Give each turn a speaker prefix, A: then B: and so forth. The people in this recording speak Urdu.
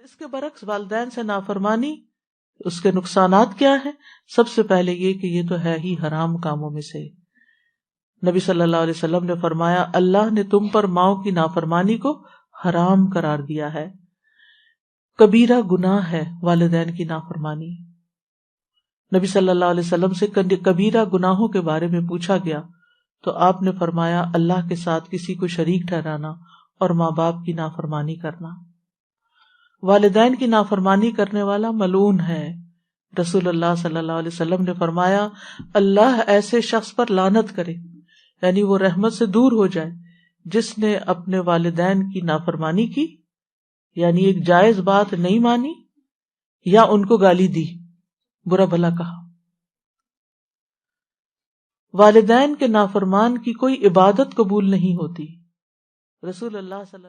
A: اس کے برعکس والدین سے نافرمانی، اس کے نقصانات کیا ہیں؟ سب سے پہلے یہ کہ یہ تو ہے ہی حرام کاموں میں سے۔ نبی صلی اللہ علیہ وسلم نے فرمایا اللہ نے تم پر ماؤں کی نافرمانی کو حرام قرار دیا ہے، کبیرہ گناہ ہے والدین کی نافرمانی۔ نبی صلی اللہ علیہ وسلم سے کبیرہ گناہوں کے بارے میں پوچھا گیا تو آپ نے فرمایا اللہ کے ساتھ کسی کو شریک ٹھہرانا اور ماں باپ کی نافرمانی کرنا۔ والدین کی نافرمانی کرنے والا ملعون ہے۔ رسول اللہ صلی اللہ علیہ وسلم نے فرمایا اللہ ایسے شخص پر لعنت کرے، یعنی وہ رحمت سے دور ہو جائے، جس نے اپنے والدین کی نافرمانی کی، یعنی ایک جائز بات نہیں مانی یا ان کو گالی دی، برا بھلا کہا۔ والدین کے نافرمان کی کوئی عبادت قبول نہیں ہوتی۔ رسول اللہ صلی اللہ